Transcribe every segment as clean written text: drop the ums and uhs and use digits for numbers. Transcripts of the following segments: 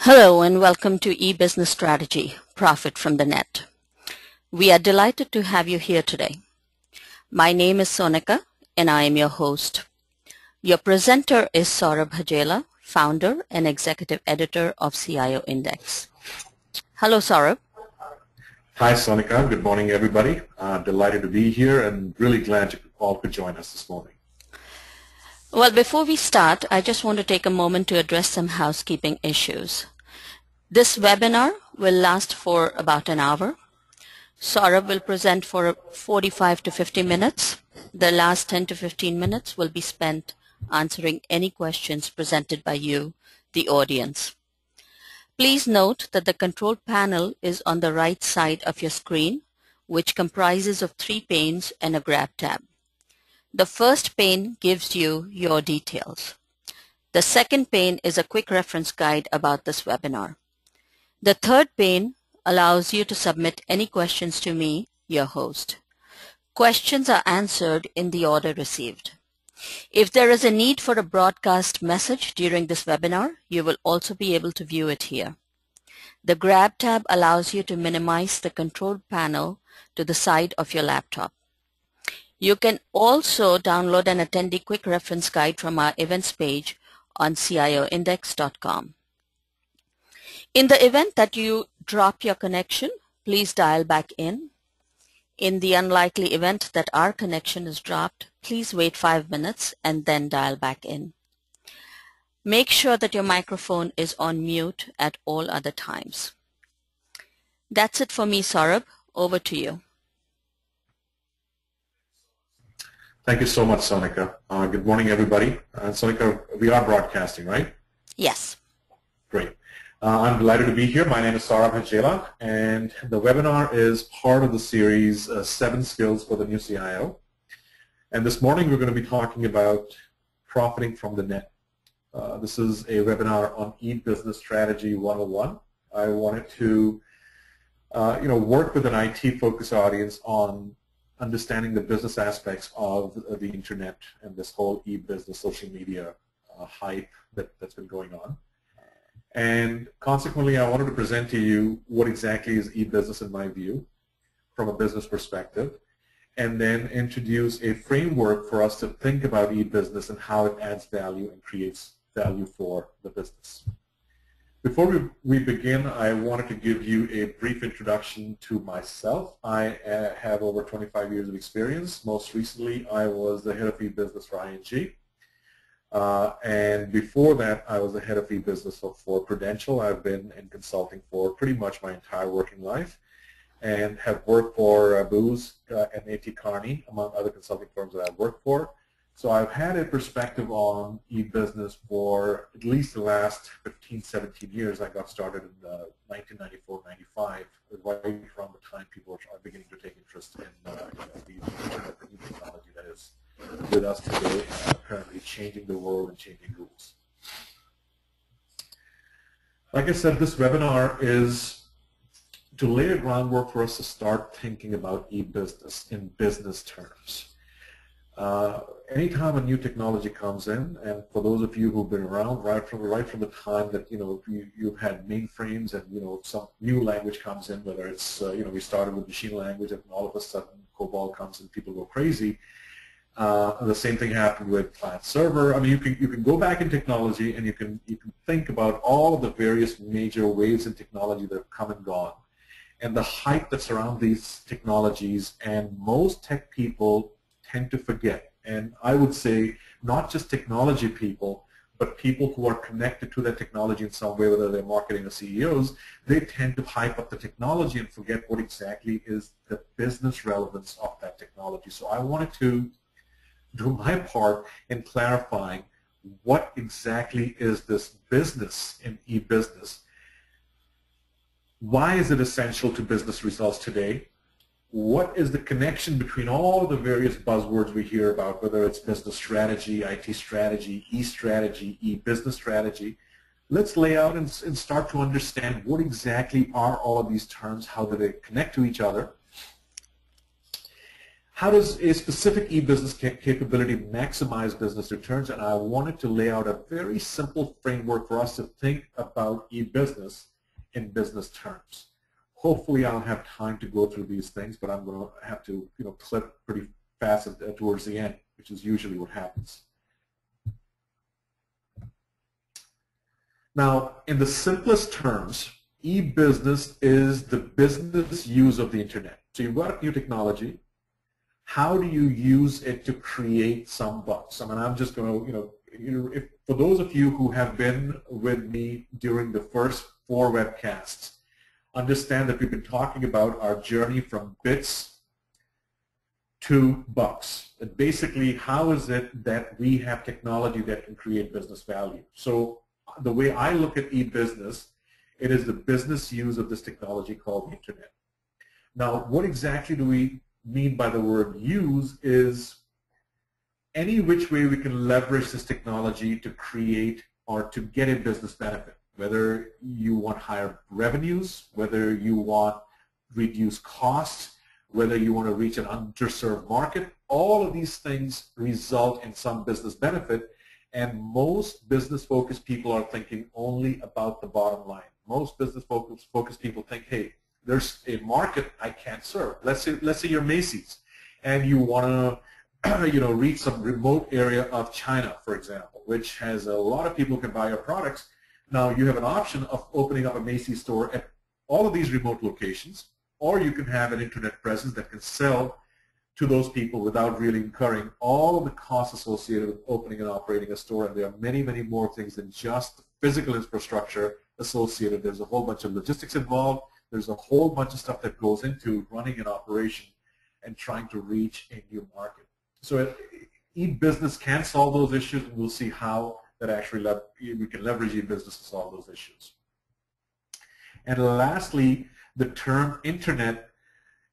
Hello and welcome to eBusiness Strategy, Profit from the Net. We are delighted to have you here today. My name is Sonika and I am your host. Your presenter is Sourabh Hajela, founder and executive editor of CioIndex. Hello, Sourabh. Hi, Sonika. Good morning, everybody. Delighted to be here and really glad you all could join us this morning. Well, before we start, I just want to take a moment to address some housekeeping issues. This webinar will last for about an hour. Sourabh will present for 45 to 50 minutes. The last 10 to 15 minutes will be spent answering any questions presented by you, the audience. Please note that the control panel is on the right side of your screen, which comprises of 3 panes and a grab tab. The first pane gives you your details. The second pane is a quick reference guide about this webinar. The third pane allows you to submit any questions to me, your host. Questions are answered in the order received. If there is a need for a broadcast message during this webinar, you will also be able to view it here. The Grab tab allows you to minimize the control panel to the side of your laptop. You can also download an attendee quick reference guide from our events page on CioIndex.com. In the event that you drop your connection, please dial back in. In the unlikely event that our connection is dropped, please wait 5 minutes and then dial back in. Make sure that your microphone is on mute at all other times. That's it for me, Sourabh. Over to you. Thank you so much, Sonika. Good morning, everybody. Sonika, we are broadcasting, right? Yes. Great. I'm delighted to be here. My name is Sourabh Hajela, and the webinar is part of the series 7 Skills for the New CIO. And this morning we're going to be talking about profiting from the net. This is a webinar on eBusiness Strategy 101. I wanted to work with an IT-focused audience on understanding the business aspects of the internet and this whole e-business social media hype that's been going on. And consequently, I wanted to present to you what exactly is e-business in my view from a business perspective, and then introduce a framework for us to think about e-business and how it adds value and creates value for the business. Before we begin, I wanted to give you a brief introduction to myself. I have over 25 years of experience. Most recently, I was the head of e-business for ING. And before that, I was the head of e-business for Prudential. I've been in consulting for pretty much my entire working life and have worked for Booz and A.T. Kearney, among other consulting firms that I've worked for. So I've had a perspective on e-business for at least the last 15, 17 years. I got started in 1994, 95, right from the time people are beginning to take interest in the new technology that is with us today, apparently changing the world and changing rules. Like I said, this webinar is to lay a groundwork for us to start thinking about e-business in business terms. Anytime a new technology comes in, and for those of you who've been around right from the time that you've had mainframes and some new language comes in, whether it's we started with machine language and all of a sudden COBOL comes and people go crazy. The same thing happened with client server. I mean, you can go back in technology and you can think about all of the various major waves in technology that have come and gone, and the hype that surrounds these technologies. And most tech people tend to forget, and I would say not just technology people, but people who are connected to that technology in some way, whether they're marketing or CEOs, they tend to hype up the technology and forget what exactly is the business relevance of that technology. So I wanted to do my part in clarifying what exactly is this business in e-business. Why is it essential to business results today? What is the connection between all the various buzzwords we hear about, whether it's business strategy, IT strategy, e-strategy, e-business strategy? Let's lay out and start to understand what exactly are all of these terms, how do they connect to each other, How does a specific e-business capability maximize business returns? And I wanted to lay out a very simple framework for us to think about e-business in business terms. Hopefully I'll have time to go through these things, but I'm going to have to clip pretty fast towards the end, which is usually what happens. Now, in the simplest terms, e-business is the business use of the internet. So you've got a new technology. How do you use it to create some bucks? I mean, I'm just going to, for those of you who have been with me during the first 4 webcasts, understand that we've been talking about our journey from bits to bucks. And basically, how is it that we have technology that can create business value? So the way I look at e-business, it is the business use of this technology called the internet. Now, what exactly do we mean by the word use is any which way we can leverage this technology to create or to get a business benefit, whether you want higher revenues, whether you want reduced costs, whether you want to reach an underserved market. All of these things result in some business benefit, and most business-focused people are thinking only about the bottom line. Most business-focused people think, hey, there's a market I can't serve. Let's say you're Macy's, and you want to reach some remote area of China, for example, which has a lot of people who can buy your products. Now you have an option of opening up a Macy's store at all of these remote locations, or you can have an internet presence that can sell to those people without really incurring all of the costs associated with opening and operating a store. And there are many, many more things than just the physical infrastructure associated. There's a whole bunch of logistics involved. There's a whole bunch of stuff that goes into running an operation and trying to reach a new market. So e-business can solve those issues, and we'll see how that actually we can leverage e-business to solve those issues. And lastly, the term internet,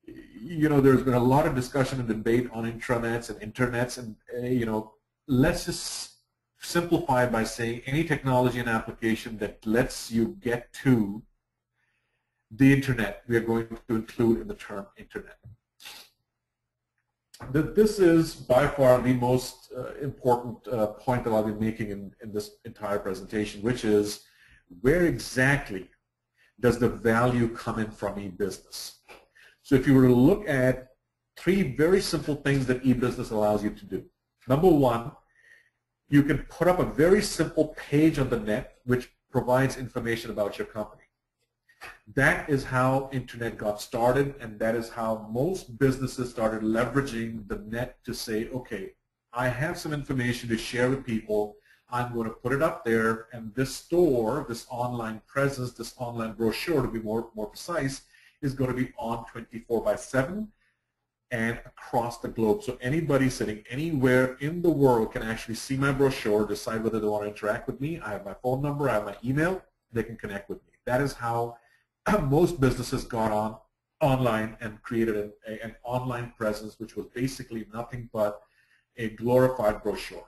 there's been a lot of discussion and debate on intranets and internets, and let's just simplify by saying any technology and application that lets you get to the internet, we are going to include in the term internet. This is by far the most important point that I'll be making in this entire presentation, which is where exactly does the value come in from e-business? So if you were to look at 3 very simple things that e-business allows you to do. Number 1, you can put up a very simple page on the net which provides information about your company. That is how internet got started, and that is how most businesses started leveraging the net to say, okay, I have some information to share with people. I'm going to put it up there, and this store, this online presence, this online brochure, to be more precise, is going to be on 24/7 and across the globe. So anybody sitting anywhere in the world can actually see my brochure, decide whether they want to interact with me. I have my phone number, I have my email, they can connect with me. That is how most businesses got online and created an online presence, which was basically nothing but a glorified brochure.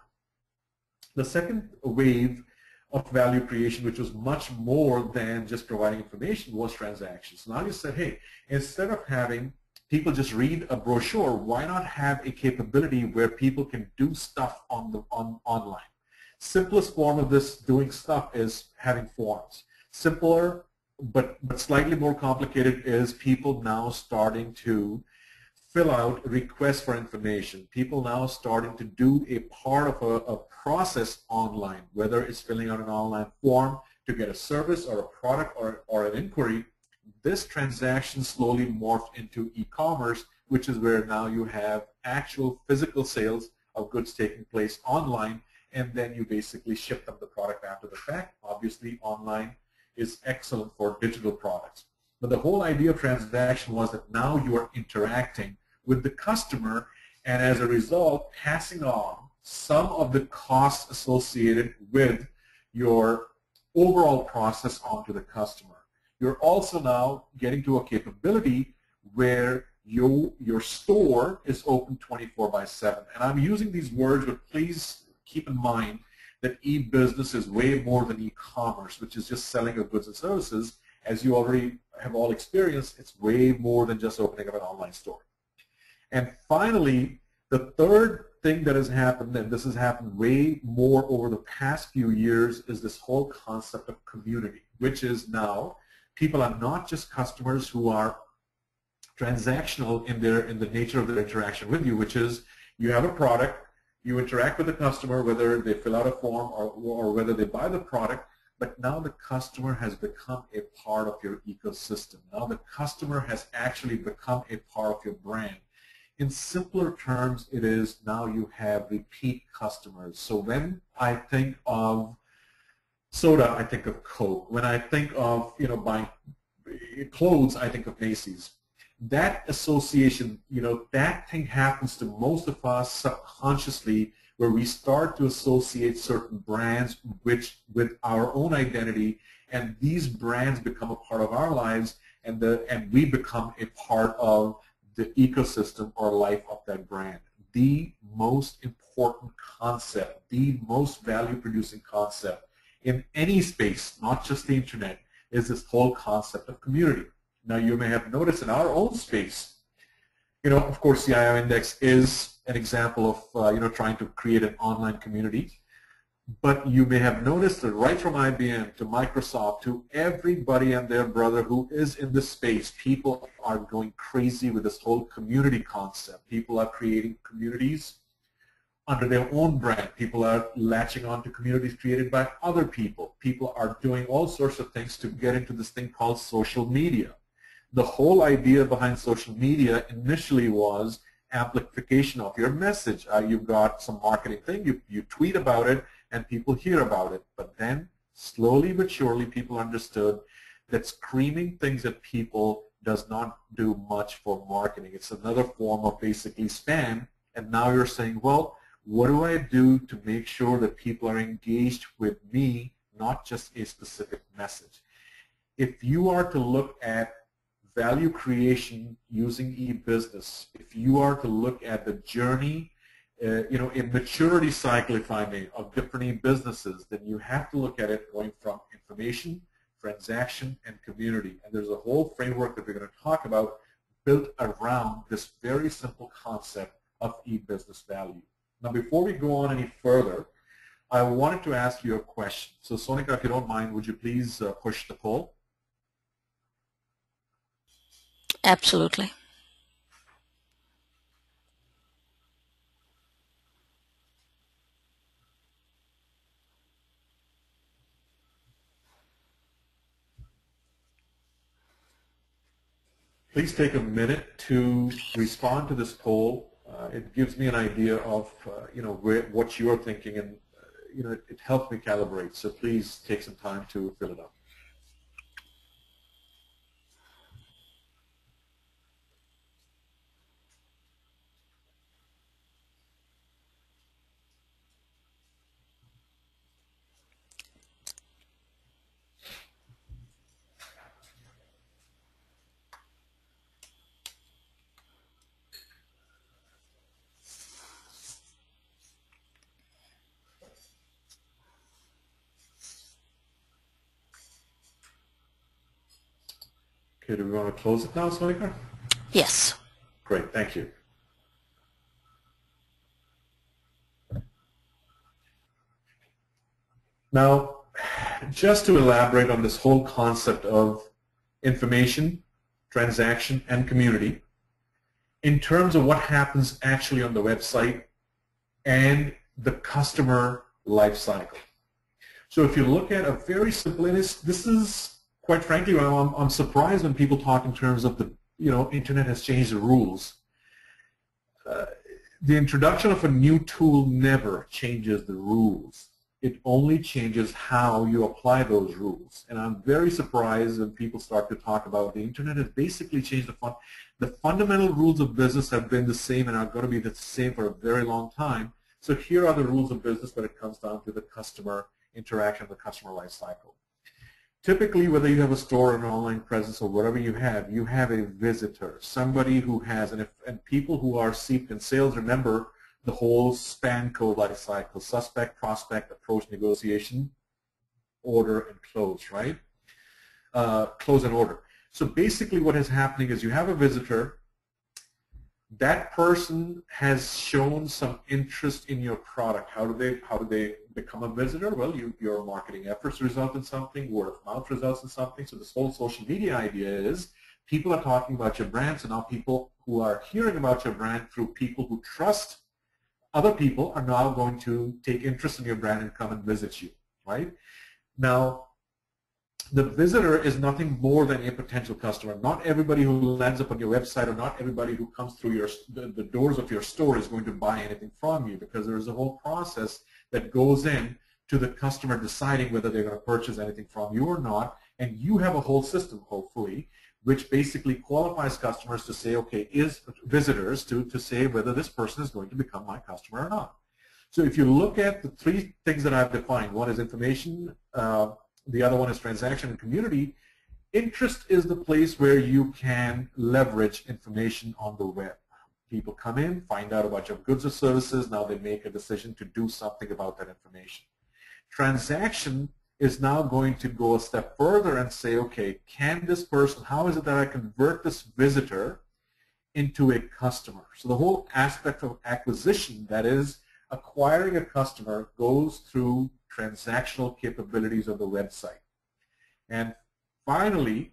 The second wave of value creation, which was much more than just providing information, was transactions. Now you said, hey, instead of having people just read a brochure, why not have a capability where people can do stuff online? Simplest form of this doing stuff is having forms. Simpler but slightly more complicated is people now starting to fill out requests for information. People now starting to do a part of a process online, whether it's filling out an online form to get a service or a product or an inquiry. This transaction slowly morphed into e-commerce, which is where now you have actual physical sales of goods taking place online, and then you basically ship them the product after the fact. Obviously, online is excellent for digital products. But the whole idea of transaction was that now you are interacting with the customer, and as a result, passing on some of the costs associated with your overall process onto the customer. You're also now getting to a capability where your store is open 24/7. And I'm using these words, but please keep in mind that e-business is way more than e-commerce, which is just selling of goods and services. As you already have all experienced, it's way more than just opening up an online store. And finally, the third thing that has happened, and this has happened way more over the past few years, is this whole concept of community, which is now people are not just customers who are transactional in the nature of their interaction with you, which is you have a product, you interact with the customer, whether they fill out a form or whether they buy the product, but now the customer has become a part of your ecosystem. Now the customer has actually become a part of your brand. In simpler terms, it is now you have repeat customers. So when I think of soda, I think of Coke. When I think of buying clothes, I think of Macy's. That association, that thing happens to most of us subconsciously, where we start to associate certain brands with our own identity, and these brands become a part of our lives, and we become a part of the ecosystem or life of that brand. The most important concept, the most value-producing concept in any space, not just the internet, is this whole concept of community. Now, you may have noticed in our own space, of course, CioIndex is an example of, trying to create an online community. But you may have noticed that right from IBM to Microsoft to everybody and their brother who is in this space, people are going crazy with this whole community concept. People are creating communities under their own brand. People are latching on to communities created by other people. People are doing all sorts of things to get into this thing called social media. The whole idea behind social media initially was amplification of your message. You've got some marketing thing, you tweet about it, and people hear about it. But then, slowly but surely, people understood that screaming things at people does not do much for marketing. It's another form of basically spam. And now you're saying, well, what do I do to make sure that people are engaged with me, not just a specific message? If you are to look at value creation using e-business, if you are to look at the journey, a maturity cycle, if I may, of different e-businesses, then you have to look at it going from information, transaction, and community. And there's a whole framework that we're going to talk about built around this very simple concept of e-business value. Now, before we go on any further, I wanted to ask you a question. So, Sonika, if you don't mind, would you please push the poll? Absolutely. Please take a minute to respond to this poll. It gives me an idea of what you're thinking, and it helps me calibrate. So please take some time to fill it up. Okay, do we want to close it now, Sonika? Yes. Great, thank you. Now, just to elaborate on this whole concept of information, transaction, and community, in terms of what happens actually on the website and the customer life cycle. So if you look at a very simple, and this is, quite frankly, I'm surprised when people talk in terms of the, internet has changed the rules. The introduction of a new tool never changes the rules. It only changes how you apply those rules. And I'm very surprised when people start to talk about the internet has basically changed the fundamental rules of business have been the same and are going to be the same for a very long time. So here are the rules of business when it comes down to the customer interaction, the customer life cycle. Typically, whether you have a store or an online presence or whatever you have a visitor, somebody who has, and people who are steeped in sales remember the whole span code life cycle: suspect, prospect, approach, negotiation, order, and close, right? Close and order. So basically what is happening is you have a visitor, that person has shown some interest in your product. How do they become a visitor? Well, your marketing efforts result in something, word of mouth results in something. So this whole social media idea is people are talking about your brand, so now people who are hearing about your brand through people who trust other people are now going to take interest in your brand and come and visit you, right? Now, the visitor is nothing more than a potential customer. Not everybody who lands up on your website or not everybody who comes through the doors of your store is going to buy anything from you, because there's a whole process that goes in to the customer deciding whether they're going to purchase anything from you or not, and you have a whole system, hopefully, which basically qualifies customers to say, okay, visitors to say whether this person is going to become my customer or not. So if you look at the three things that I've defined, one is information, the other one is transaction and community. Interest is the place where you can leverage information on the web. People come in, find out about your goods or services, now they make a decision to do something about that information. Transaction is now going to go a step further and say, okay, can this person, how is it that I convert this visitor into a customer? So the whole aspect of acquisition, that is acquiring a customer, goes through transactional capabilities of the website. And finally,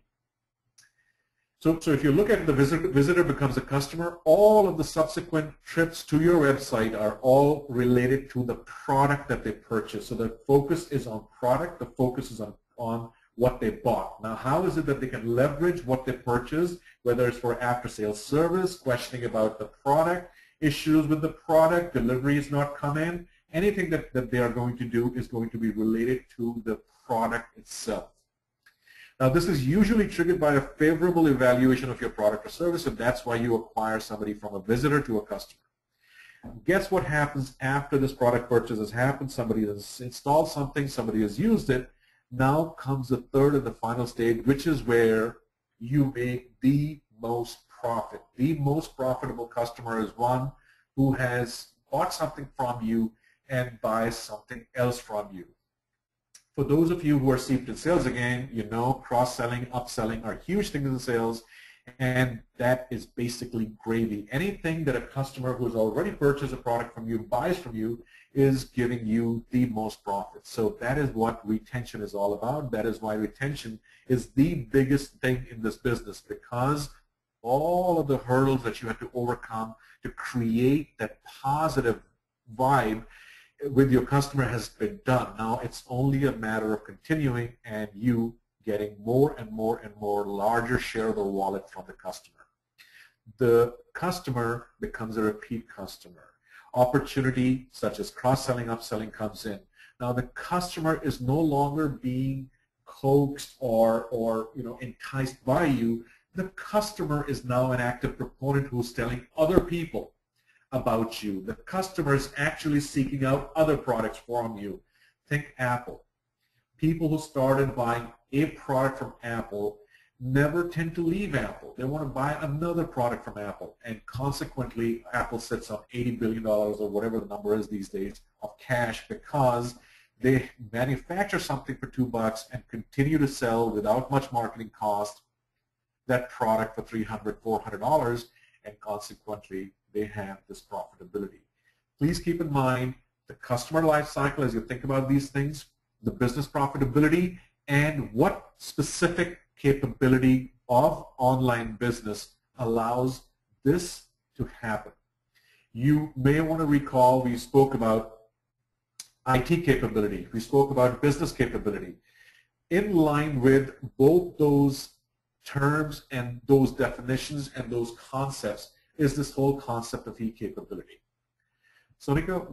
so if you look at the visitor becomes a customer, all of the subsequent trips to your website are all related to the product that they purchased. So the focus is on product, the focus is on what they bought. Now, how is it that they can leverage what they purchased, whether it's for after-sales service, questioning about the product, issues with the product, delivery is not come in, anything that they are going to do is going to be related to the product itself. Now, this is usually triggered by a favorable evaluation of your product or service, and that's why you acquire somebody from a visitor to a customer. Guess what happens after this product purchase has happened? Somebody has installed something, somebody has used it. Now comes the third and the final stage, which is where you make the most profit. The most profitable customer is one who has bought something from you and buys something else from you. For those of you who are steeped in sales, again, you know cross-selling, upselling are huge things in sales, and that is basically gravy. Anything that a customer who has already purchased a product from you buys from you is giving you the most profit. So that is what retention is all about. That is why retention is the biggest thing in this business, because all of the hurdles that you have to overcome to create that positive vibe with your customer has been done. Now it's only a matter of continuing and you getting more and more and more larger share of the wallet from the customer. The customer becomes a repeat customer. Opportunity such as cross-selling, upselling comes in. Now the customer is no longer being coaxed or enticed by you. The customer is now an active proponent who's telling other people about you. The customer is actually seeking out other products from you. Think Apple. People who started buying a product from Apple never tend to leave Apple. They want to buy another product from Apple, and consequently Apple sits on $80 billion or whatever the number is these days of cash, because they manufacture something for $2 and continue to sell without much marketing cost that product for $300, $400, and consequently they have this profitability. Please keep in mind the customer life cycle as you think about these things, the business profitability, and what specific capability of online business allows this to happen. You may want to recall we spoke about IT capability, we spoke about business capability. In line with both those terms and those definitions and those concepts is this whole concept of e-capability. Sonika,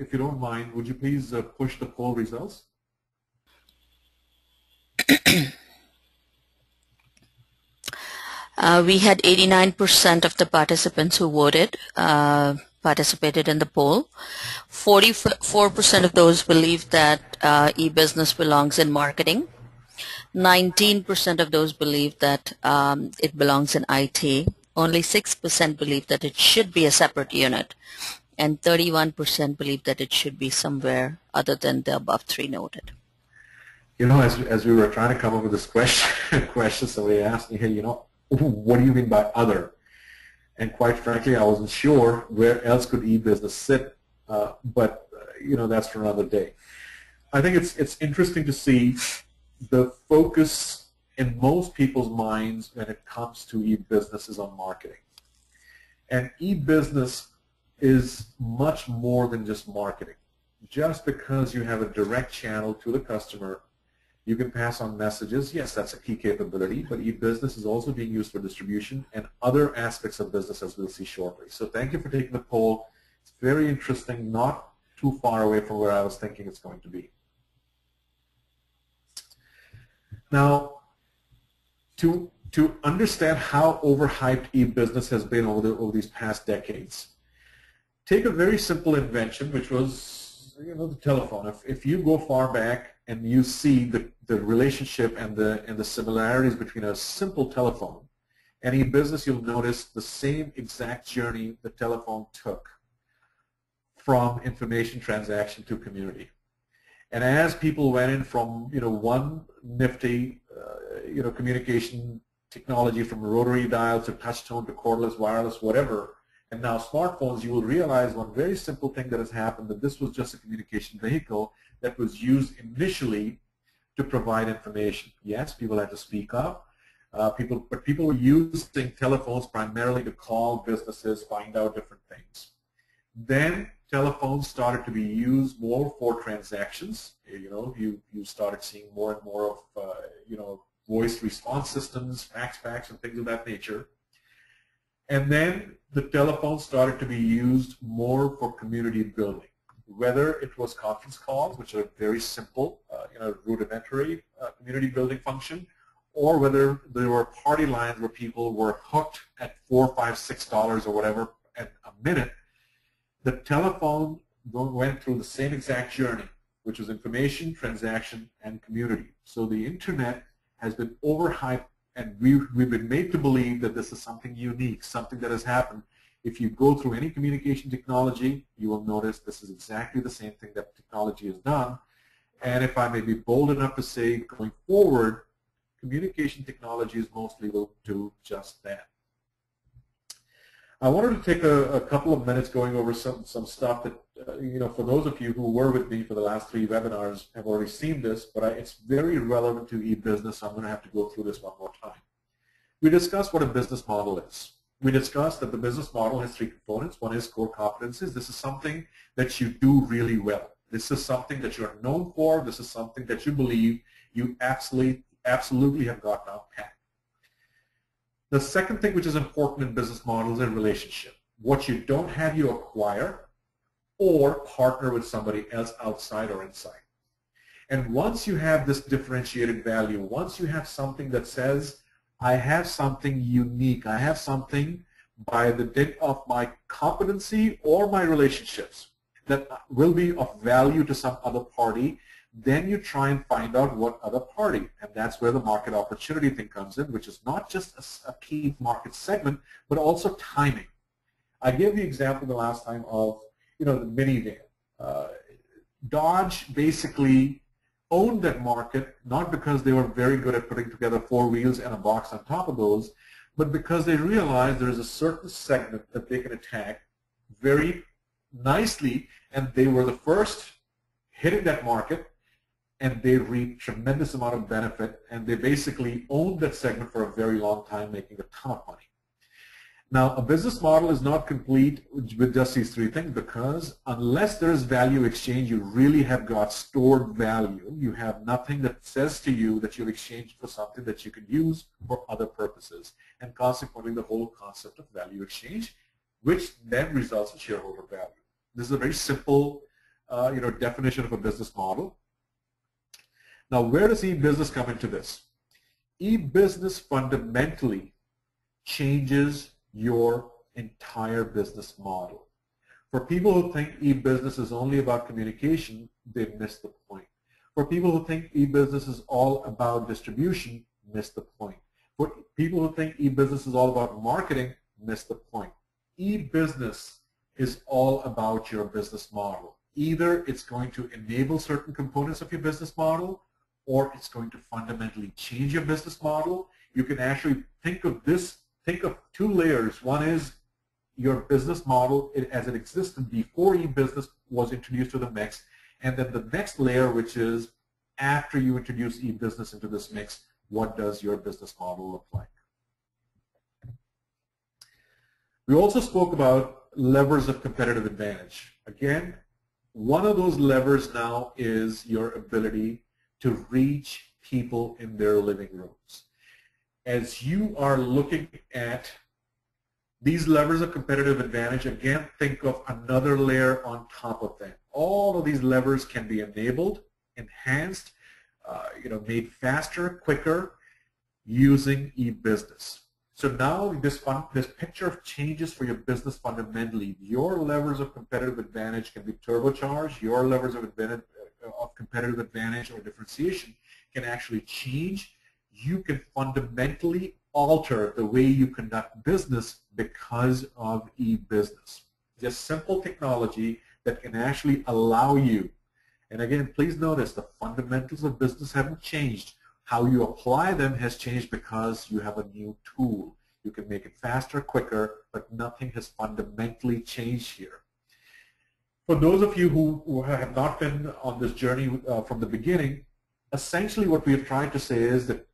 if you don't mind, would you please push the poll results? We had 89% of the participants who voted participated in the poll. 44% of those believe that e-business belongs in marketing. 19% of those believe that it belongs in IT. Only 6% believe that it should be a separate unit. And 31% believe that it should be somewhere other than the above three noted. You know, as we were trying to come up with this question, somebody asked me, hey, what do you mean by other? And quite frankly, I wasn't sure where else could eBusiness sit, but that's for another day. I think it's interesting to see the focus in most people's minds when it comes to eBusiness is on marketing. And eBusiness is much more than just marketing. Just because you have a direct channel to the customer, you can pass on messages. Yes, that's a key capability, but eBusiness is also being used for distribution and other aspects of business, as we'll see shortly. So thank you for taking the poll. It's very interesting, not too far away from where I was thinking it's going to be. Now, to understand how overhyped eBusiness has been over these past decades, take a very simple invention, which was the telephone. If you go far back and you see the relationship and the similarities between a simple telephone and eBusiness, you'll notice the same exact journey the telephone took from information transaction to community. And as people went in from one nifty communication technology, from rotary dial to touch tone to cordless, wireless, whatever, and now smartphones, you will realize one very simple thing that has happened, that this was just a communication vehicle that was used initially to provide information. Yes, people had to speak up, but people were using telephones primarily to call businesses, find out different things. Then telephones started to be used more for transactions. You started seeing more and more of voice response systems, fax packs, and things of that nature. And then the telephone started to be used more for community building, whether it was conference calls, which are a very simple, rudimentary community building function, or whether there were party lines where people were hooked at $4, $5, $6 or whatever a minute. The telephone went through the same exact journey, which was information, transaction, and community. So the internet has been overhyped, and we've been made to believe that this is something unique, something that has happened. If you go through any communication technology, you will notice this is exactly the same thing that technology has done. And if I may be bold enough to say, going forward, communication technologies mostly will do just that. I wanted to take a couple of minutes going over some stuff that, for those of you who were with me for the last 3 webinars have already seen this, but it's very relevant to eBusiness, so I'm going to have to go through this one more time. We discussed what a business model is. We discussed that the business model has 3 components. One is core competencies. This is something that you do really well. This is something that you're known for. This is something that you believe you absolutely have got down pat. The second thing which is important in business models is relationship. What you don't have, you acquire or partner with somebody else outside or inside. And once you have this differentiated value, once you have something that says, I have something unique, I have something by the dint of my competency or my relationships that will be of value to some other party, then you try and find out what other party, and that's where the market opportunity thing comes in, which is not just a key market segment, but also timing. I gave the example the last time of, the minivan. Dodge basically owned that market, not because they were very good at putting together 4 wheels and a box on top of those, but because they realized there is a certain segment that they can attack very nicely, and they were the first hitting that market, and they reaped tremendous amount of benefit, and they basically owned that segment for a very long time, making a ton of money. Now, a business model is not complete with just these 3 things, because unless there is value exchange, you really have got stored value. You have nothing that says to you that you've exchanged for something that you can use for other purposes, and consequently the whole concept of value exchange, which then results in shareholder value. This is a very simple definition of a business model. Now, where does eBusiness come into this? eBusiness fundamentally changes your entire business model. For people who think eBusiness is only about communication, they miss the point. For people who think eBusiness is all about distribution, miss the point. For people who think eBusiness is all about marketing, miss the point. eBusiness is all about your business model. Either it's going to enable certain components of your business model, or it's going to fundamentally change your business model. You can actually think of 2 layers. One is your business model as it existed before eBusiness was introduced to the mix, and then the next layer, which is after you introduce eBusiness into this mix, what does your business model look like? We also spoke about levers of competitive advantage. Again, one of those levers now is your ability to reach people in their living rooms. As you are looking at these levers of competitive advantage, again, think of another layer on top of that. All of these levers can be enabled, enhanced, made faster, quicker using eBusiness. So now this picture changes for your business fundamentally. Your levers of competitive advantage can be turbocharged. Your levers of competitive advantage or differentiation can actually change. You can fundamentally alter the way you conduct business because of eBusiness. Just simple technology that can actually allow you, and again, please notice the fundamentals of business haven't changed. How you apply them has changed because you have a new tool. You can make it faster, quicker, but nothing has fundamentally changed here. For those of you who have not been on this journey from the beginning, essentially what we have tried to say is that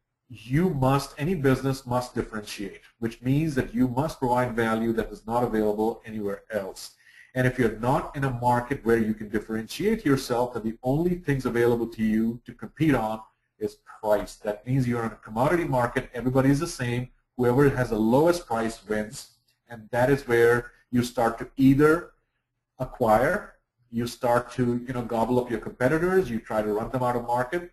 any business must differentiate, which means that you must provide value that is not available anywhere else. And if you're not in a market where you can differentiate yourself, then the only things available to you to compete on is price. That means you're in a commodity market, everybody is the same, whoever has the lowest price wins, and that is where you start to either acquire, you start to gobble up your competitors, you try to run them out of market,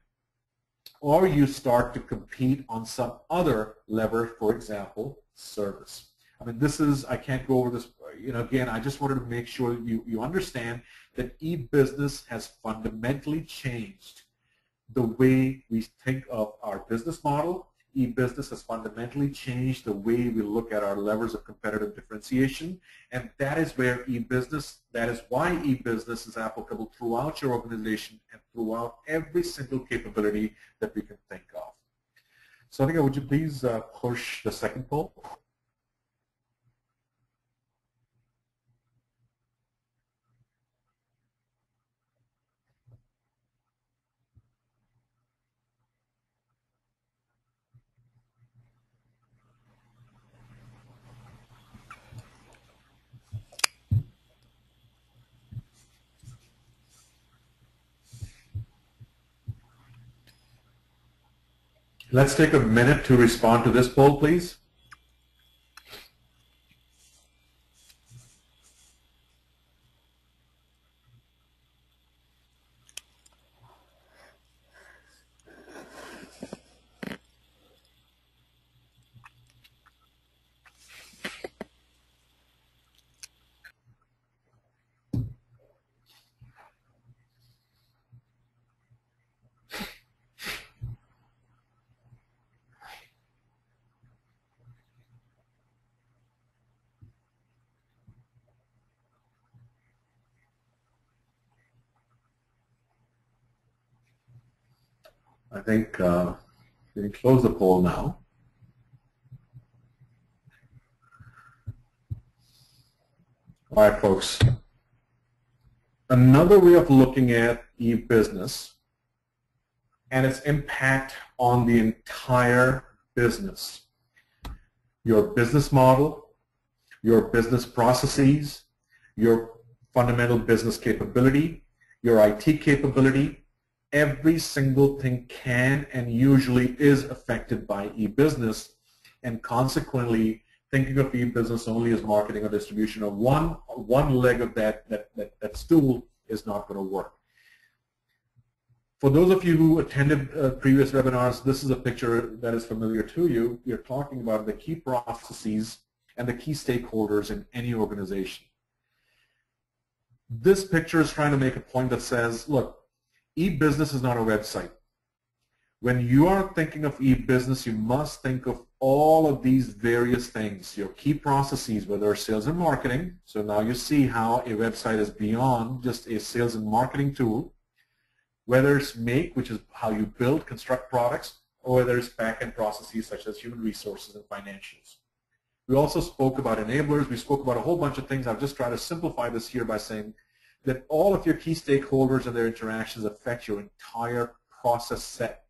or you start to compete on some other lever, for example, service. I mean, I can't go over this, again, I just wanted to make sure you understand that eBusiness has fundamentally changed the way we think of our business model. eBusiness has fundamentally changed the way we look at our levers of competitive differentiation, and that is why eBusiness is applicable throughout your organization and throughout every single capability that we can think of. Sonika, would you please push the second poll? Let's take a minute to respond to this poll, please. I think we can close the poll now. All right, folks. Another way of looking at eBusiness and its impact on the entire business. Your business model, your business processes, your fundamental business capability, your IT capability, every single thing can and usually is affected by eBusiness, and consequently thinking of eBusiness only as marketing or distribution of one leg of that stool is not going to work. For those of you who attended previous webinars, this is a picture that is familiar to you. We're talking about the key processes and the key stakeholders in any organization. This picture is trying to make a point that says, look, eBusiness is not a website. When you are thinking of eBusiness, you must think of all of these various things, your key processes, whether it's sales and marketing. So now you see how a website is beyond just a sales and marketing tool. Whether it's make, which is how you build, construct products, or whether it's back-end processes such as human resources and financials. We also spoke about enablers. We spoke about a whole bunch of things. I've just tried to simplify this here by saying that all of your key stakeholders and their interactions affect your entire process set.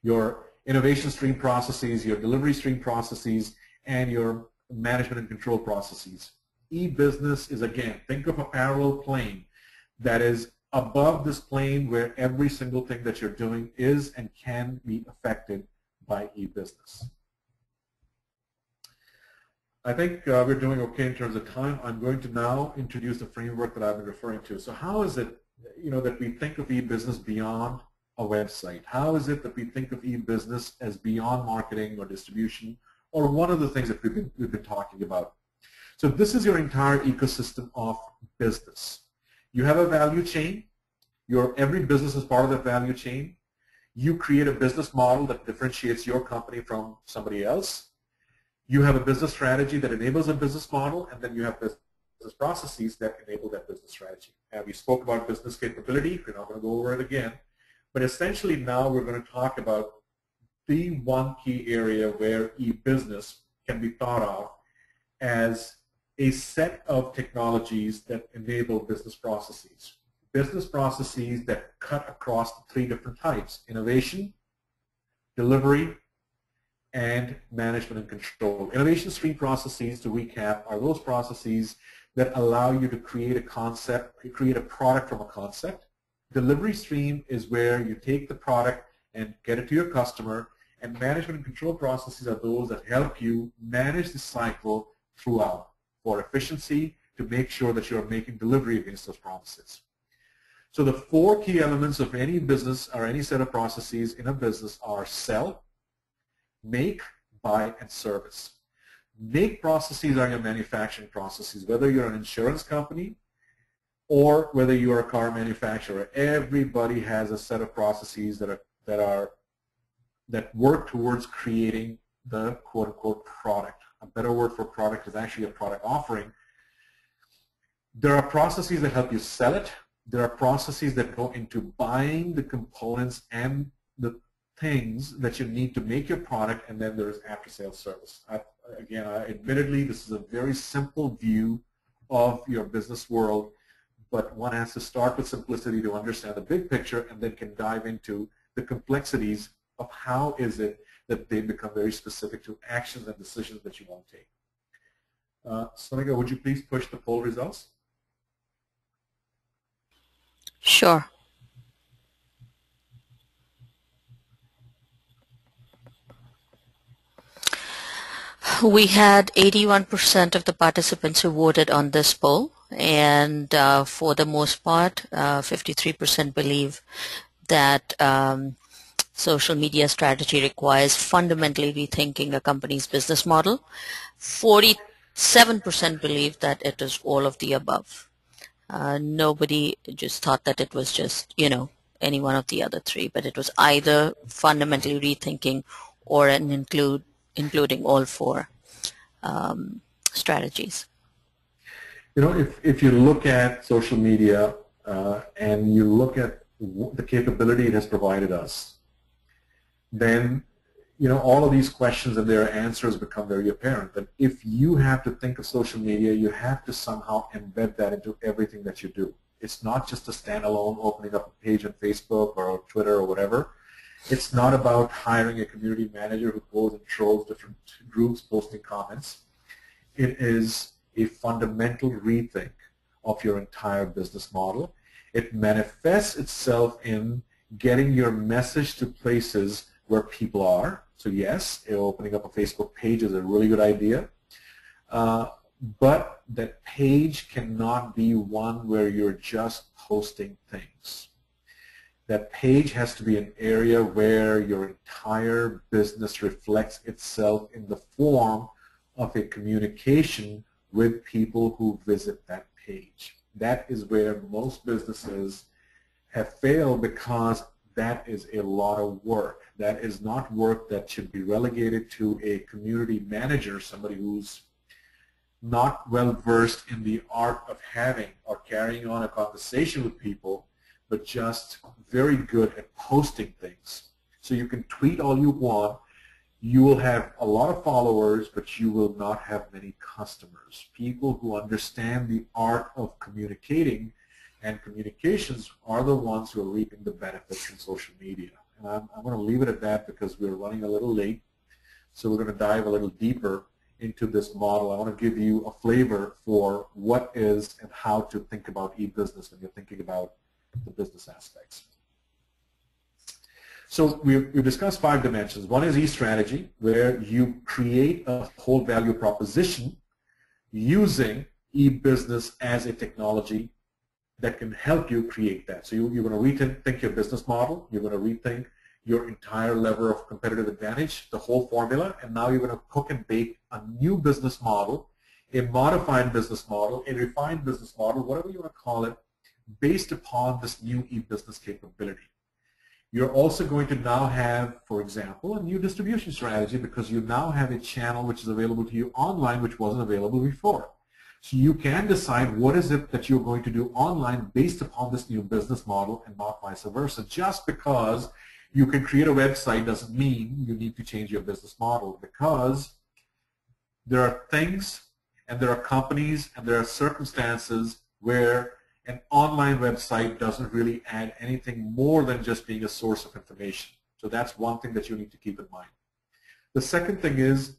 Your innovation stream processes, your delivery stream processes, and your management and control processes. E-business is, again, think of a parallel plane that is above this plane where every single thing that you're doing is and can be affected by e-business. I think we're doing okay in terms of time. I'm going to now introduce the framework that I've been referring to. So how is it, that we think of e-business beyond a website? How is it that we think of e-business as beyond marketing or distribution, or one of the things that we've been talking about? So this is your entire ecosystem of business. You have a value chain. Every business is part of that value chain. You create a business model that differentiates your company from somebody else. You have a business strategy that enables a business model, and then you have business processes that enable that business strategy. And we spoke about business capability. We're not going to go over it again. But essentially now we're going to talk about the one key area where e-business can be thought of as a set of technologies that enable business processes. Business processes that cut across the three different types: innovation, delivery, and management and control. Innovation stream processes, to recap, are those processes that allow you to create a concept, create a product from a concept. Delivery stream is where you take the product and get it to your customer, and management and control processes are those that help you manage the cycle throughout for efficiency to make sure that you're making delivery against those promises. So the four key elements of any business or any set of processes in a business are sell, make, buy, and service. Make processes are your manufacturing processes. Whether you're an insurance company or whether you're a car manufacturer, everybody has a set of processes that work towards creating the quote-unquote product. A better word for product is actually a product offering. There are processes that help you sell it. There are processes that go into buying the components and the things that you need to make your product, and then there's after-sales service. Admittedly, this is a very simple view of your business world, but one has to start with simplicity to understand the big picture and then can dive into the complexities of how is it that they become very specific to actions and decisions that you want to take. Sonika, would you please push the poll results? Sure. We had 81% of the participants who voted on this poll, and for the most part, 53% believe that social media strategy requires fundamentally rethinking a company's business model. 47% believe that it is all of the above. Nobody just thought that it was just, any one of the other three, but it was either fundamentally rethinking or including all four strategies. If you look at social media and you look at the capability it has provided us, then all of these questions and their answers become very apparent. That if you have to think of social media, you have to somehow embed that into everything that you do. It's not just a standalone opening up a page on Facebook or Twitter or whatever. It's not about hiring a community manager who goes and trolls different groups posting comments. It is a fundamental rethink of your entire business model. It manifests itself in getting your message to places where people are. So yes, opening up a Facebook page is a really good idea. But that page cannot be one where you're just posting things. That page has to be an area where your entire business reflects itself in the form of a communication with people who visit that page. That is where most businesses have failed, because that is a lot of work. That is not work that should be relegated to a community manager, somebody who's not well versed in the art of having or carrying on a conversation with people, but just very good at posting things. So you can tweet all you want, You will have a lot of followers, but you will not have many customers. People who understand the art of communicating and communications are the ones who are reaping the benefits from social media. And I'm going to leave it at that because we're running a little late. So we're going to dive a little deeper into this model. I want to give you a flavor for what is and how to think about e-business when you're thinking about the business aspects. So we've discussed 5 dimensions. One is e-strategy, where you create a whole value proposition using e-business as a technology that can help you create that. So you're going to rethink your business model. You're going to rethink your entire level of competitive advantage, the whole formula, and now you're going to cook and bake a new business model, a modified business model, a refined business model, whatever you want to call it, based upon this new e-business capability. You're also going to now have, for example, a new distribution strategy because you now have a channel which is available to you online which wasn't available before. So you can decide what is it that you're going to do online based upon this new business model and not vice versa. Just because you can create a website doesn't mean you need to change your business model, because there are things and there are companies and there are circumstances where an online website doesn't really add anything more than just being a source of information. So that's one thing that you need to keep in mind. The second thing is,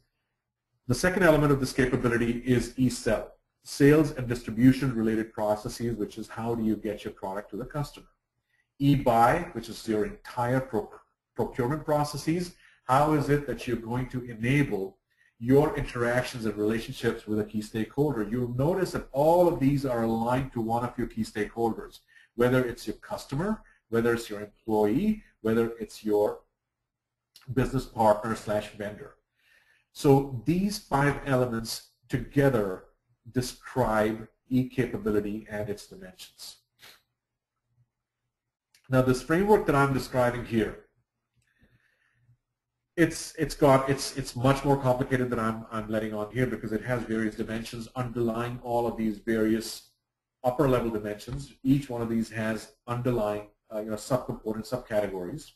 the second element of this capability is e-sell, sales and distribution related processes, which is how do you get your product to the customer. E-buy, which is your entire procurement processes. How is it that you're going to enable your interactions and relationships with a key stakeholder? You'll notice that all of these are aligned to one of your key stakeholders, whether it's your customer, whether it's your employee, whether it's your business partner / vendor. So these 5 elements together describe e-capability and its dimensions. Now this framework that I'm describing here, it's much more complicated than I'm letting on here because it has various dimensions underlying all of these various upper level dimensions. Each one of these has underlying subcomponents, subcategories.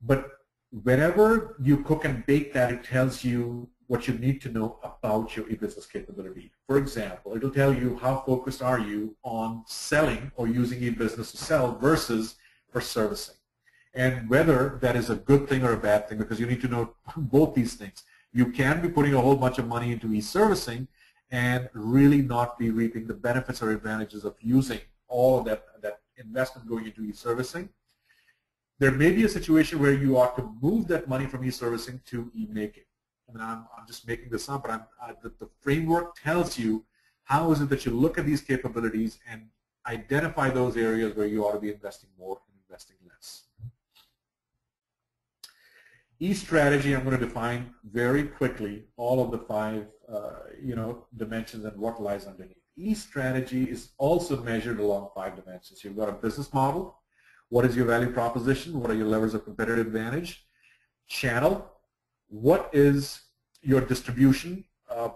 But whenever you cook and bake that, it tells you what you need to know about your e-business capability. For example, it'll tell you how focused are you on selling or using e-business to sell versus for servicing, and whether that is a good thing or a bad thing, because you need to know both these things. You can be putting a whole bunch of money into e-servicing and really not be reaping the benefits or advantages of using all of that investment going into e-servicing. There may be a situation where you ought to move that money from e-servicing to e-making. I mean, I'm just making this up, but the framework tells you how is it that you look at these capabilities and identify those areas where you ought to be investing more and investing less. E-strategy, I'm going to define very quickly all of the 5 dimensions and what lies underneath. E-strategy is also measured along 5 dimensions. You've got a business model. What is your value proposition? What are your levers of competitive advantage? Channel. What is your distribution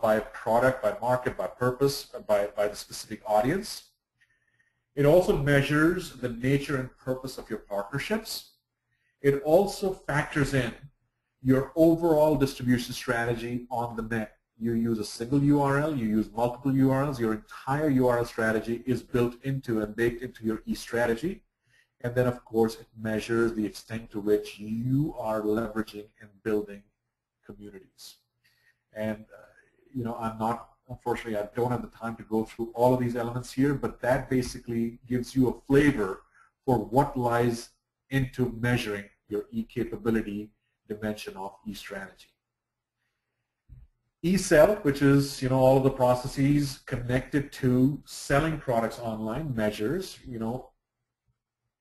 by product, by market, by purpose, by the specific audience? It also measures the nature and purpose of your partnerships. It also factors in your overall distribution strategy on the net. You use a single URL, you use multiple URLs, your entire URL strategy is built into and baked into your e-strategy. And then, of course, it measures the extent to which you are leveraging and building communities. And, unfortunately, I don't have the time to go through all of these elements here, but that basically gives you a flavor for what lies into measuring your e-capability dimension of e-strategy. E-sell, which is, all of the processes connected to selling products online, measures,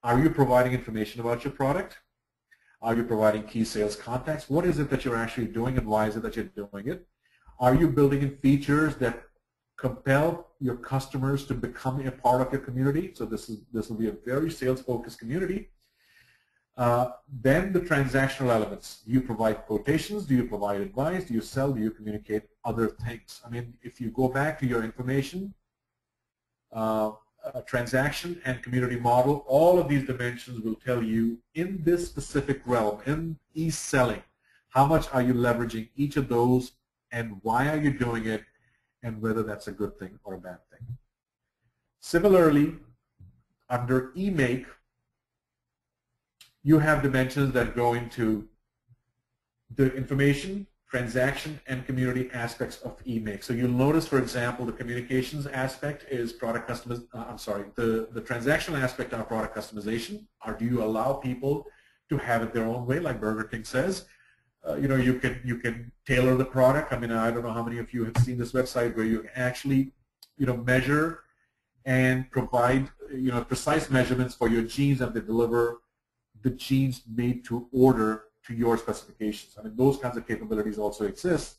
are you providing information about your product? Are you providing key sales contacts? What is it that you're actually doing and why is it that you're doing it? Are you building in features that compel your customers to become a part of your community? So this will be a very sales-focused community. Then the transactional elements. Do you provide quotations? Do you provide advice? Do you sell? Do you communicate other things? I mean, if you go back to your information, transaction and community model, all of these dimensions will tell you in this specific realm, in e-selling, How much are you leveraging each of those, and why are you doing it, and whether that's a good thing or a bad thing. Similarly, under eMake, you have dimensions that go into the information, transaction, and community aspects of eMake. So you'll notice, for example, the communications aspect is product customization. The transactional aspect are product customization. Or do you allow people to have it their own way, like Burger King says? You can tailor the product. I mean, I don't know how many of you have seen this website where you can actually, measure and provide, precise measurements for your jeans, and they deliver the jeans made to order to your specifications. I mean, those kinds of capabilities also exist,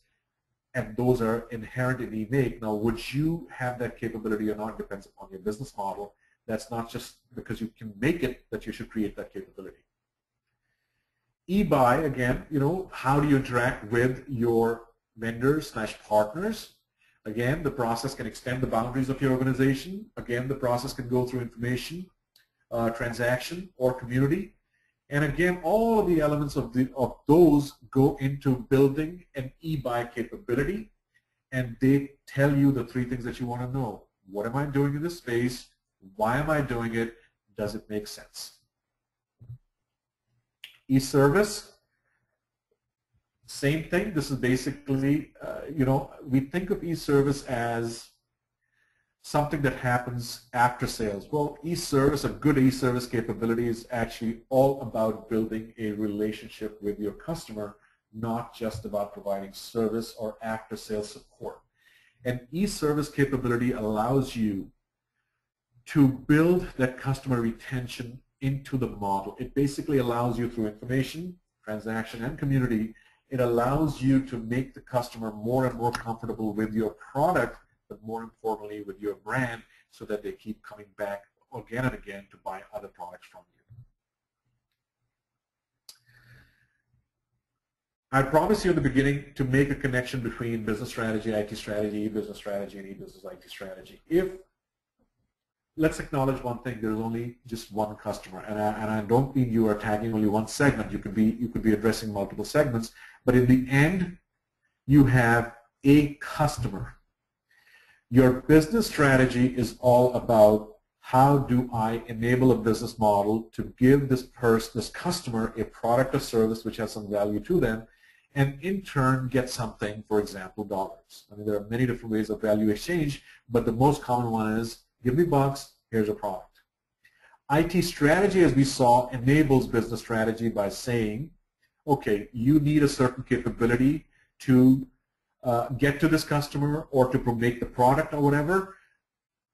and those are inherent in eMake. Now, would you have that capability or not depends upon your business model. That's not just because you can make it that you should create that capability. eBuy, again, how do you interact with your vendors/partners? Again, the process can extend the boundaries of your organization. Again, the process can go through information, transaction, or community. And again, all of the elements of those go into building an eBuy capability, and they tell you the three things that you want to know. What am I doing in this space? Why am I doing it? Does it make sense? E-service, same thing. This is basically, we think of e-service as something that happens after sales. Well, e-service, a good e-service capability is actually all about building a relationship with your customer, not just about providing service or after-sales support. An e-service capability allows you to build that customer retention into the model. It basically allows you, through information, transaction, and community, it allows you to make the customer more and more comfortable with your product, but more importantly with your brand, so that they keep coming back again and again to buy other products from you. I promised you in the beginning to make a connection between business strategy, IT strategy, e-business strategy, and e-business IT strategy. Let's acknowledge one thing: there's only just one customer, and I don't mean you are tagging only one segment. You could be addressing multiple segments, but in the end, you have a customer. Your business strategy is all about how do I enable a business model to give this customer a product or service which has some value to them, and in turn get something, for example, dollars. I mean, there are many different ways of value exchange, but the most common one is, give me bucks, here's a product. IT strategy, as we saw, enables business strategy by saying, okay, you need a certain capability to get to this customer or to make the product or whatever.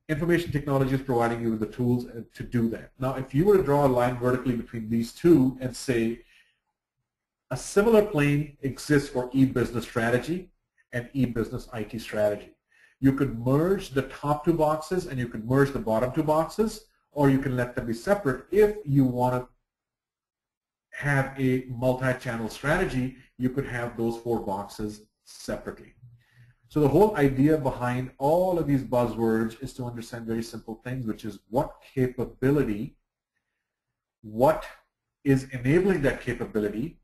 Information technology is providing you with the tools to do that. Now, if you were to draw a line vertically between these two and say a similar plane exists for e-business strategy and e-business IT strategy, you could merge the top two boxes and you could merge the bottom two boxes, or you can let them be separate. If you want to have a multi-channel strategy, you could have those four boxes separately. So the whole idea behind all of these buzzwords is to understand very simple things, which is what capability, what is enabling that capability,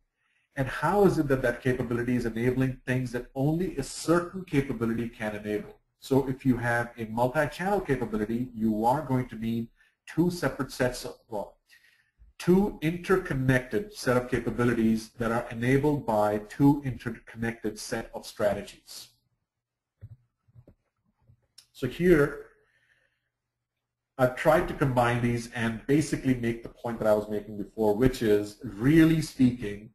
and how is it that that capability is enabling things that only a certain capability can enable. So if you have a multi-channel capability, you are going to need two separate sets of, well, two interconnected set of capabilities that are enabled by two interconnected set of strategies. So here, I've tried to combine these and basically make the point that I was making before, which is, really speaking,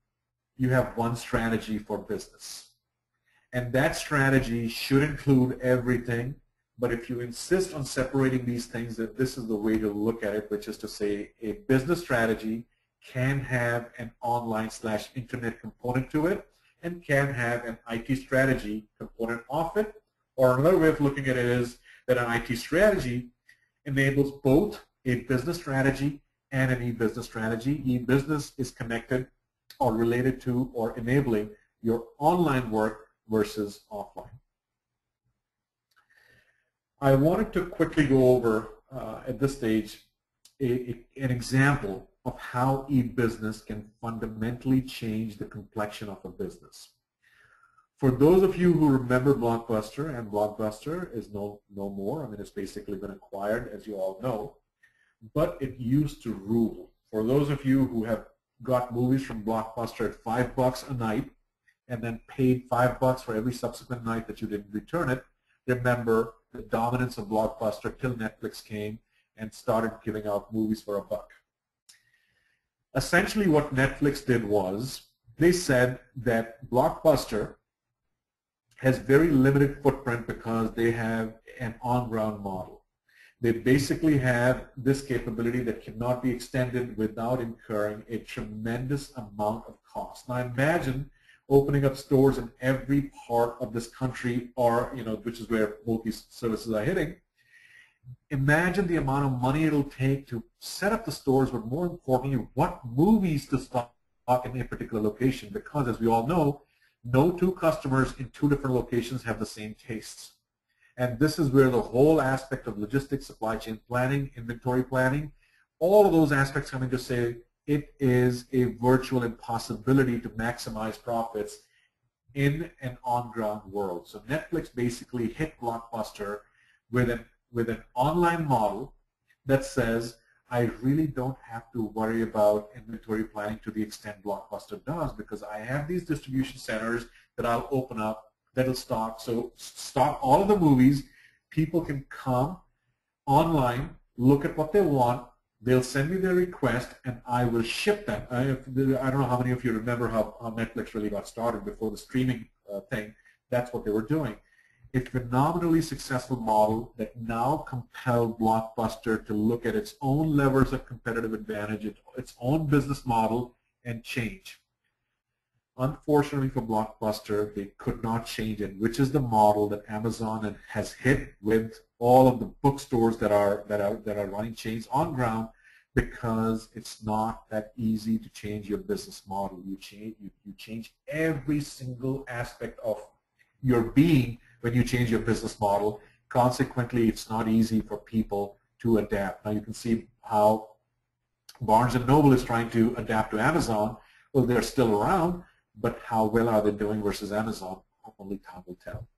you have one strategy for business. And that strategy should include everything, but if you insist on separating these things, that this is the way to look at it, which is to say a business strategy can have an online/internet component to it and can have an IT strategy component of it. Or another way of looking at it is that an IT strategy enables both a business strategy and an e-business strategy. E-business is connected or related to or enabling your online work versus offline. I wanted to quickly go over, at this stage, an example of how e-business can fundamentally change the complexion of a business. For those of you who remember Blockbuster, and Blockbuster is no more, I mean, it's basically been acquired, as you all know, but it used to rule. For those of you who have got movies from Blockbuster at $5 a night and then paid $5 for every subsequent night that you didn't return it, remember the dominance of Blockbuster till Netflix came and started giving out movies for $1. Essentially what Netflix did was they said that Blockbuster has very limited footprint because they have an on-ground model. They basically have this capability that cannot be extended without incurring a tremendous amount of cost. Now imagine opening up stores in every part of this country, or which is where both these services are hitting. Imagine the amount of money it'll take to set up the stores, but more importantly, what movies to stock in a particular location, because as we all know, no two customers in two different locations have the same tastes. And this is where the whole aspect of logistics, supply chain planning, inventory planning, all of those aspects come into say it is a virtual impossibility to maximize profits in an on-ground world. So Netflix basically hit Blockbuster with an online model that says, I really don't have to worry about inventory planning to the extent Blockbuster does, because I have these distribution centers that I'll open up that'll stock. So stock all of the movies. People can come online, look at what they want. They'll send me their request, and I will ship them. I don't know how many of you remember how Netflix really got started before the streaming thing. That's what they were doing. A phenomenally successful model that now compelled Blockbuster to look at its own levers of competitive advantage, its own business model, and change. Unfortunately for Blockbuster, they could not change it, which is the model that Amazon has hit with all of the bookstores that are running chains on ground, because it's not that easy to change your business model. You change every single aspect of your being when you change your business model. Consequently, it's not easy for people to adapt. Now you can see how Barnes & Noble is trying to adapt to Amazon. Well, they're still around, but how well are they doing versus Amazon? Only time will tell.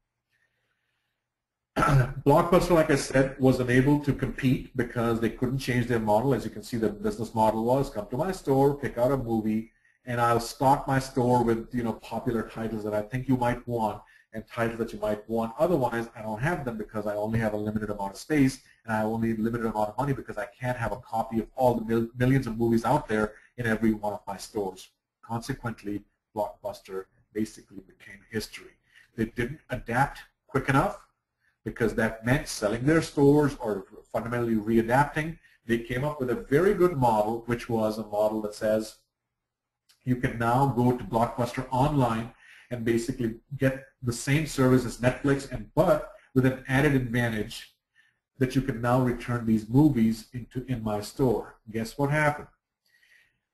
Blockbuster, like I said, was unable to compete because they couldn't change their model. As you can see, the business model was come to my store, pick out a movie, and I'll stock my store with popular titles that I think you might want and titles that you might want. Otherwise, I don't have them because I only have a limited amount of space and I only have a limited amount of money because I can't have a copy of all the millions of movies out there in every one of my stores. Consequently, Blockbuster basically became history. They didn't adapt quick enough because that meant selling their stores or fundamentally readapting. They came up with a very good model, which was a model that says you can now go to Blockbuster online and basically get the same service as Netflix, but with an added advantage that you can now return these movies in my store. Guess what happened?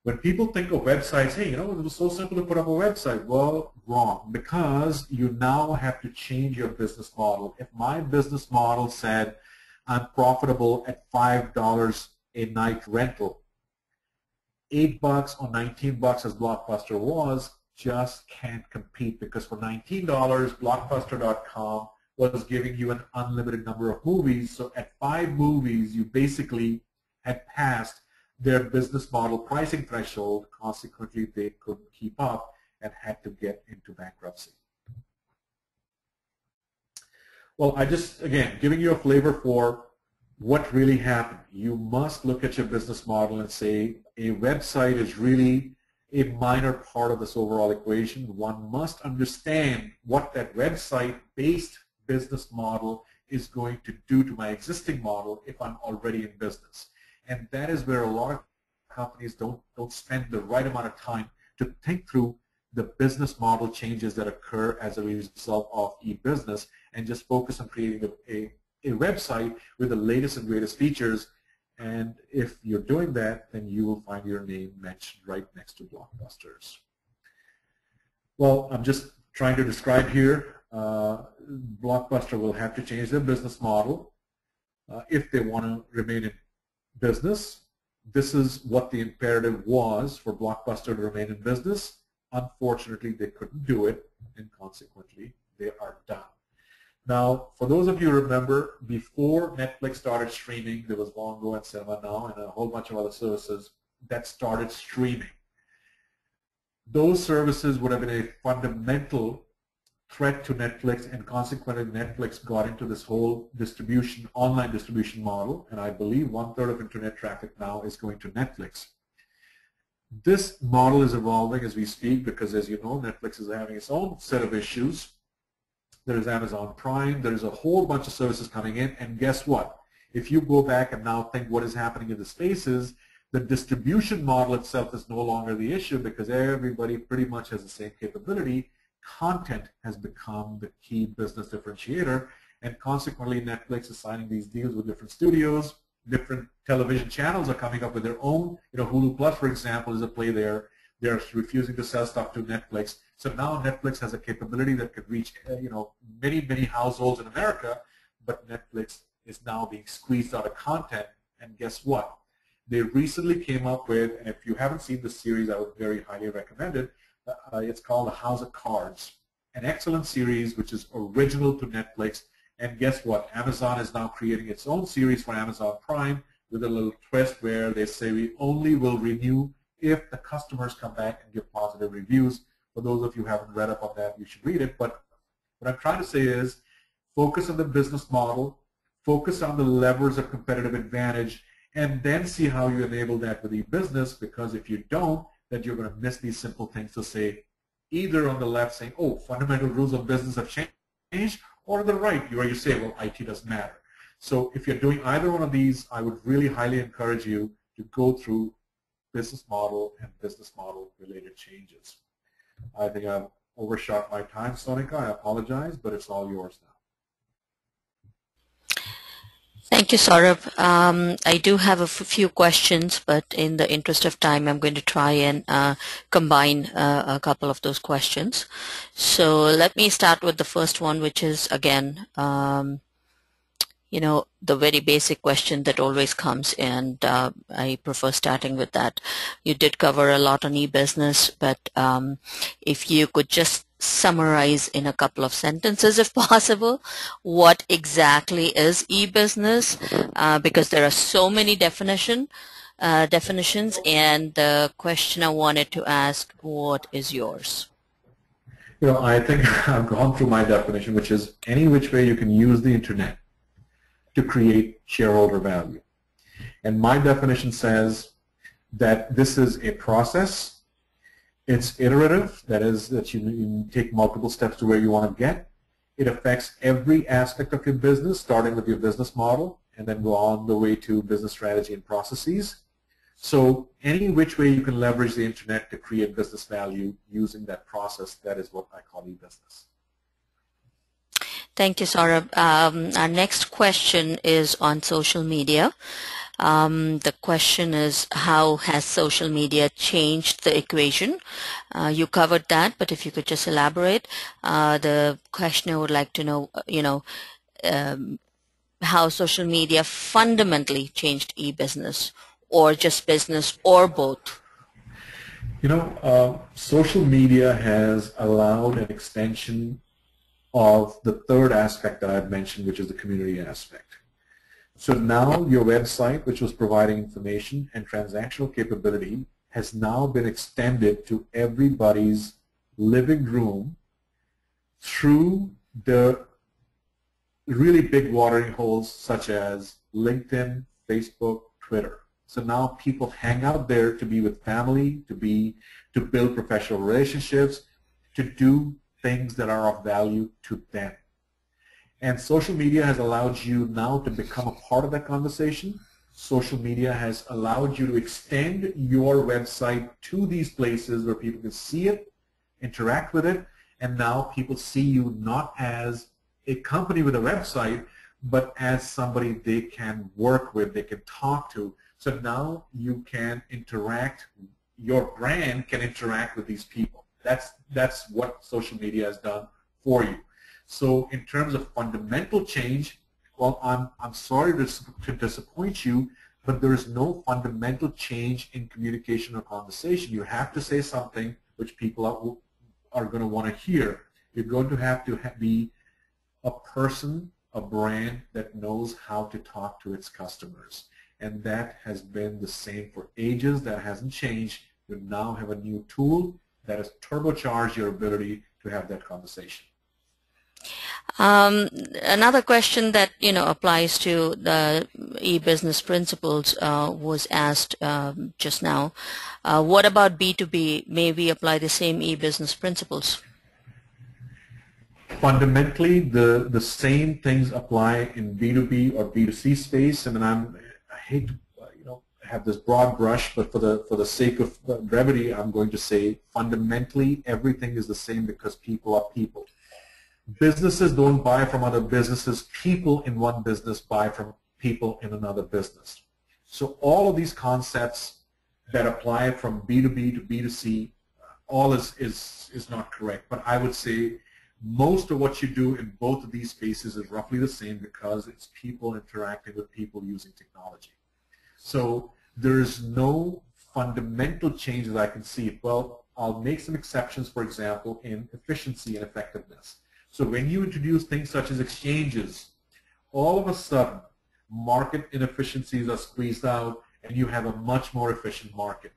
When people think of websites, hey, it was so simple to put up a website. Well, wrong, because you now have to change your business model. If my business model said I'm profitable at $5 a night rental, $8 or $19 as Blockbuster was, just can't compete, because for $19, Blockbuster.com was giving you an unlimited number of movies. So at 5 movies, you basically had passed their business model pricing threshold. Consequently, they couldn't keep up and had to get into bankruptcy. Well, I just, again, giving you a flavor for what really happened. You must look at your business model and say a website is really a minor part of this overall equation. One must understand what that website-based business model is going to do to my existing model if I'm already in business. And that is where a lot of companies don't spend the right amount of time to think through the business model changes that occur as a result of e-business, and just focus on creating a website with the latest and greatest features. And if you're doing that, then you will find your name mentioned right next to Blockbusters. Well, I'm just trying to describe here, Blockbuster will have to change their business model if they want to remain in business. this is what the imperative was for Blockbuster to remain in business. Unfortunately, they couldn't do it, and consequently, they are done. Now, for those of you who remember, before Netflix started streaming, there was Longo and Cinema Now and a whole bunch of other services that started streaming. Those services would have been a fundamental threat to Netflix, and consequently Netflix got into this whole distribution, online distribution model, and I believe 1/3 of internet traffic now is going to Netflix. This model is evolving as we speak because, as you know, Netflix is having its own set of issues. There is Amazon Prime, there is a whole bunch of services coming in, and guess what? If you go back and now think what is happening in the spaces, the distribution model itself is no longer the issue because everybody pretty much has the same capability. Content has become the key business differentiator, and consequently Netflix is signing these deals with different studios. Different television channels are coming up with their own. Hulu Plus, for example, is a play there. They're refusing to sell stuff to Netflix. So now Netflix has a capability that could reach many, many households in America, but Netflix is now being squeezed out of content, and guess what? They recently came up with, and if you haven't seen the series, I would very highly recommend it. It's called The House of Cards, an excellent series which is original to Netflix. And guess what? Amazon is now creating its own series for Amazon Prime with a little twist where they say we only will renew if the customers come back and give positive reviews. For those of you who haven't read up on that, you should read it. But what I'm trying to say is focus on the business model, focus on the levers of competitive advantage, and then see how you enable that with e-business, because if you don't, then you're going to miss these simple things to say, either on the left saying, oh, fundamental rules of business have changed, or on the right, where you say, well, IT doesn't matter. So if you're doing either one of these, I would really highly encourage you to go through business model and business model related changes. I think I've overshot my time, Sonika. I apologize, but it's all yours now. Thank you, Sourabh. I do have a few questions, but in the interest of time, I'm going to try and combine a couple of those questions. So let me start with the first one, which is, again, the very basic question that always comes, and I prefer starting with that. You did cover a lot on e-business, but if you could just summarize in a couple of sentences, if possible, what exactly is e-business, because there are so many definitions, and the question I wanted to ask, what is yours? I think I've gone through my definition, which is any which way you can use the internet to create shareholder value. And my definition says that this is a process. It's iterative, that is, that you take multiple steps to where you want to get. It affects every aspect of your business, starting with your business model, and then go on the way to business strategy and processes. So any which way you can leverage the internet to create business value using that process, that is what I call e-business. Thank you, Sourabh. Our next question is on social media. The question is, how has social media changed the equation? You covered that, but if you could just elaborate. The questioner would like to know, how social media fundamentally changed e-business, or just business, or both. Social media has allowed an extension of the third aspect that I've mentioned, which is the community aspect. So now your website, which was providing information and transactional capability, has now been extended to everybody's living room through the really big watering holes such as LinkedIn, Facebook, Twitter. So now people hang out there to be with family, to build professional relationships, to do things that are of value to them. And social media has allowed you now to become a part of that conversation. Social media has allowed you to extend your website to these places where people can see it, interact with it, and now people see you not as a company with a website, but as somebody they can work with, they can talk to. So now you can interact, your brand can interact with these people. That's what social media has done for you. So in terms of fundamental change, well, I'm sorry to disappoint you, but there is no fundamental change in communication or conversation. You have to say something which people are going to want to hear. You're going to have be a person, a brand that knows how to talk to its customers. And that has been the same for ages. That hasn't changed. You now have a new tool that has turbocharged your ability to have that conversation. Another question that applies to the e-business principles was asked just now. What about B2B? May we apply the same e-business principles? Fundamentally, the same things apply in B2B or B2C space. And I hate to have this broad brush, but for the sake of brevity, I'm going to say fundamentally everything is the same because people are people. Businesses don't buy from other businesses. People in one business buy from people in another business. So all of these concepts that apply from B2B to B2C, all is not correct. But I would say most of what you do in both of these spaces is roughly the same because it's people interacting with people using technology. So there's no fundamental change that I can see. Well, I'll make some exceptions, for example, in efficiency and effectiveness. So when you introduce things such as exchanges, all of a sudden market inefficiencies are squeezed out and you have a much more efficient market.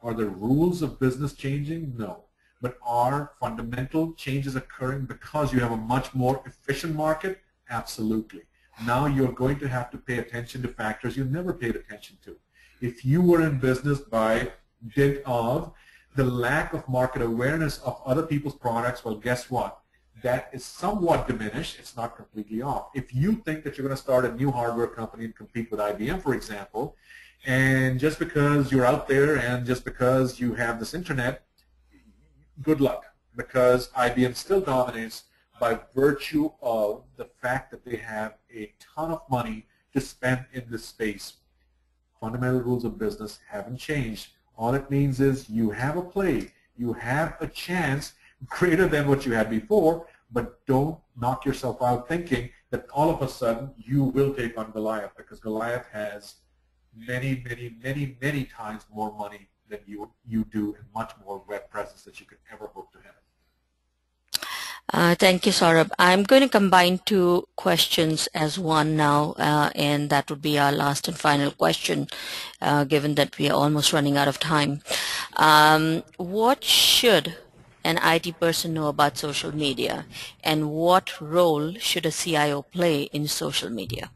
Are the rules of business changing? No. But are fundamental changes occurring because you have a much more efficient market? Absolutely. Now you're going to have to pay attention to factors you never paid attention to. If you were in business by dint of the lack of market awareness of other people's products, well, guess what? That is somewhat diminished. It's not completely off. If you think that you're going to start a new hardware company and compete with IBM, for example, and just because you're out there and just because you have this internet, good luck, because IBM still dominates by virtue of the fact that they have a ton of money to spend in this space. Fundamental rules of business haven't changed. All it means is you have a play, you have a chance greater than what you had before, but don't knock yourself out thinking that all of a sudden you will take on Goliath, because Goliath has many, many, many, many times more money than you do, and much more web presence that you could ever hope to have. Thank you, Sourabh. I'm going to combine two questions as one now, and that would be our last and final question, given that we are almost running out of time. What should an IT person know about social media, and what role should a CIO play in social media?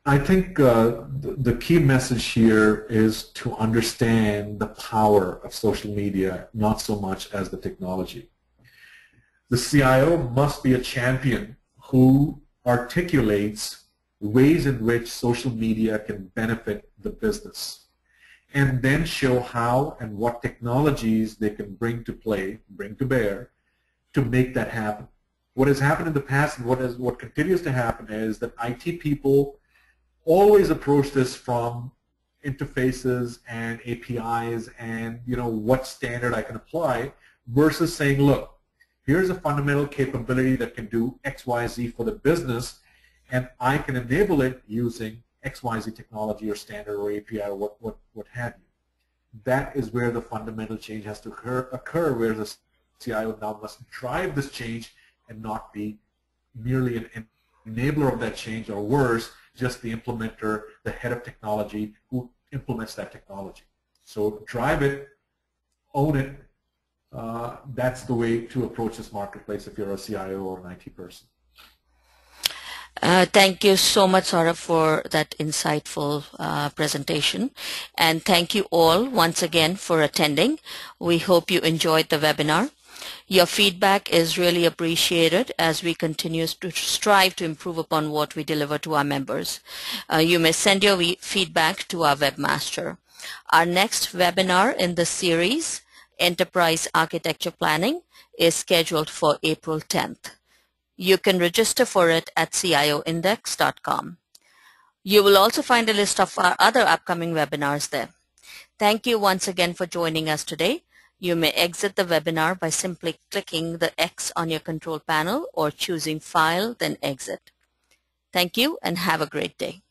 I think the key message here is to understand the power of social media, not so much as the technology. The CIO must be a champion who articulates ways in which social media can benefit the business, and then show how and what technologies they can bring to bear to make that happen. What has happened in the past and what continues to happen is that IT people always approach this from interfaces and APIs and what standard I can apply, versus saying, look, here's a fundamental capability that can do XYZ for the business, and I can enable it using XYZ technology or standard or API or what have you. That is where the fundamental change has to occur, where the CIO now must drive this change and not be merely an enabler of that change, or worse, just the implementer, the head of technology who implements that technology. So drive it, own it. That's the way to approach this marketplace if you're a CIO or an IT person. Thank you so much, Sourabh, for that insightful presentation. And thank you all once again for attending. We hope you enjoyed the webinar. Your feedback is really appreciated as we continue to strive to improve upon what we deliver to our members. You may send your feedback to our webmaster. Our next webinar in the series, Enterprise Architecture Planning, is scheduled for April 10th. You can register for it at CioIndex.com. You will also find a list of our other upcoming webinars there. Thank you once again for joining us today. You may exit the webinar by simply clicking the X on your control panel or choosing File, then Exit. Thank you and have a great day.